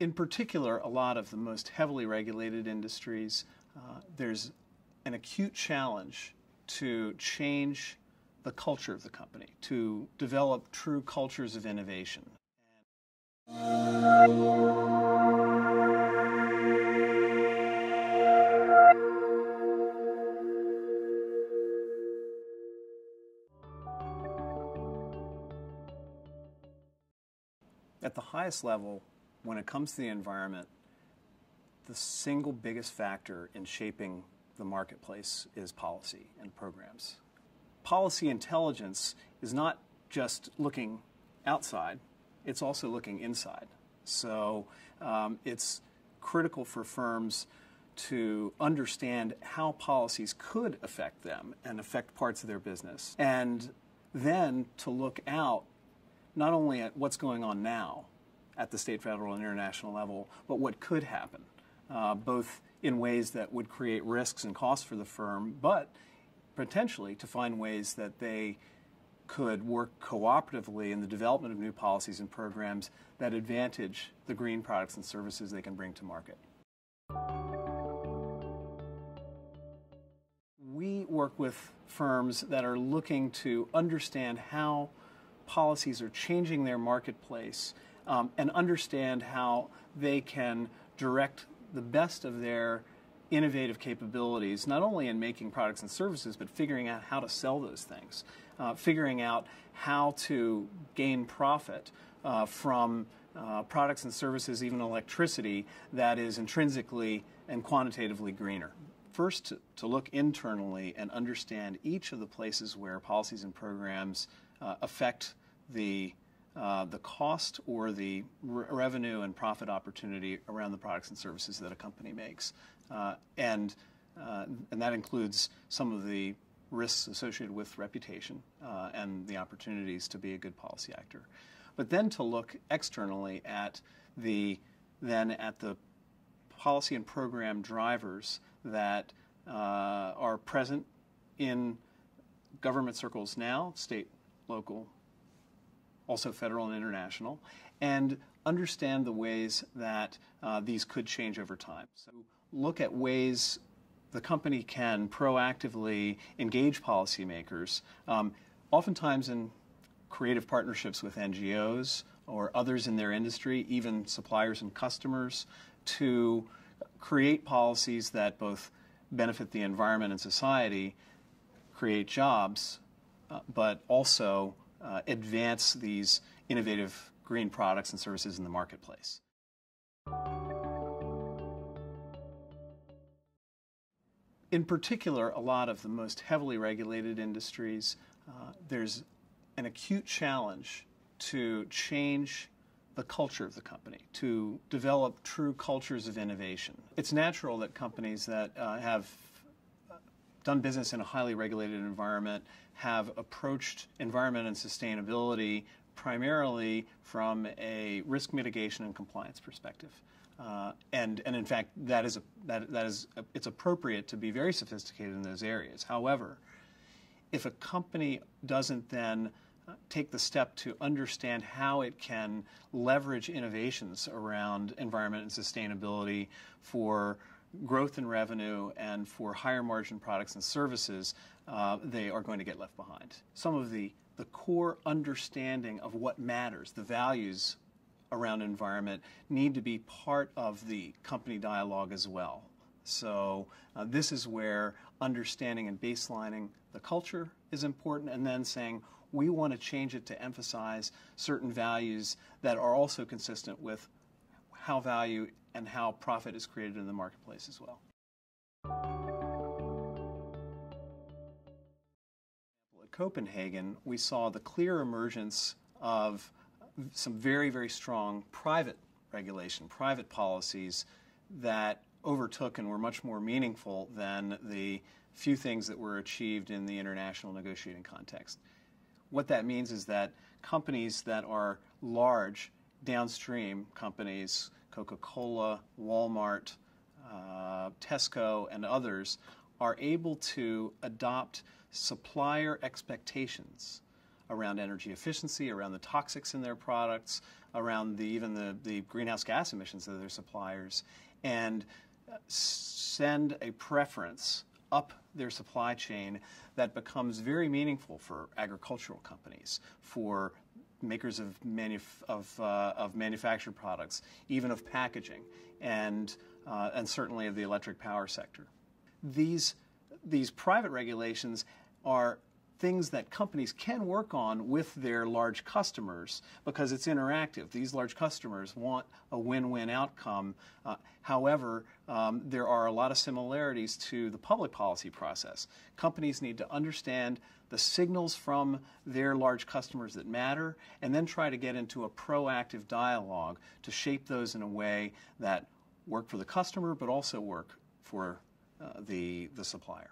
In particular, a lot of the most heavily regulated industries, there's an acute challenge to change the culture of the company, to develop true cultures of innovation. At the highest level, when it comes to the environment, the single biggest factor in shaping the marketplace is policy and programs. Policy intelligence is not just looking outside, it's also looking inside. So it's critical for firms to understand how policies could affect them and affect parts of their business, and then to look out not only at what's going on now at the state, federal, and international level, but what could happen, both in ways that would create risks and costs for the firm, but potentially to find ways that they could work cooperatively in the development of new policies and programs that advantage the green products and services they can bring to market. We work with firms that are looking to understand how policies are changing their marketplace and understand how they can direct the best of their innovative capabilities, not only in making products and services, but figuring out how to sell those things, figuring out how to gain profit from products and services, even electricity, that is intrinsically and quantitatively greener. First, to look internally and understand each of the places where policies and programs affect the cost or the revenue and profit opportunity around the products and services that a company makes. And that includes some of the risks associated with reputation and the opportunities to be a good policy actor. But then to look externally at the policy and program drivers that are present in government circles now, state, local, also federal and international, and understand the ways that these could change over time. So look at ways the company can proactively engage policymakers, oftentimes in creative partnerships with NGOs or others in their industry, even suppliers and customers, to create policies that both benefit the environment and society, create jobs, but also advance these innovative green products and services in the marketplace. In particular, a lot of the most heavily regulated industries, there's an acute challenge to change the culture of the company, to develop true cultures of innovation. It's natural that companies that have done business in a highly regulated environment have approached environment and sustainability primarily from a risk mitigation and compliance perspective. And in fact, it's appropriate to be very sophisticated in those areas. However, if a company doesn't then take the step to understand how it can leverage innovations around environment and sustainability for growth in revenue and for higher margin products and services, they are going to get left behind. Some of the core understanding of what matters, the values around environment, need to be part of the company dialogue as well. So this is where understanding and baselining the culture is important, and then saying we want to change it to emphasize certain values that are also consistent with how value and how profit is created in the marketplace as well. At Copenhagen, we saw the clear emergence of some very, very strong private regulation, private policies that overtook and were much more meaningful than the few things that were achieved in the international negotiating context. What that means is that companies that are large downstream companies, Coca-Cola, Walmart, Tesco, and others, are able to adopt supplier expectations around energy efficiency, around the toxics in their products, around even the greenhouse gas emissions of their suppliers, and send a preference up their supply chain that becomes very meaningful for agricultural companies, for makers of manufactured products, even of packaging, and certainly of the electric power sector. These private regulations are things that companies can work on with their large customers because it's interactive. These large customers want a win-win outcome. However, there are a lot of similarities to the public policy process. Companies need to understand the signals from their large customers that matter, and then try to get into a proactive dialogue to shape those in a way that work for the customer but also work for the supplier.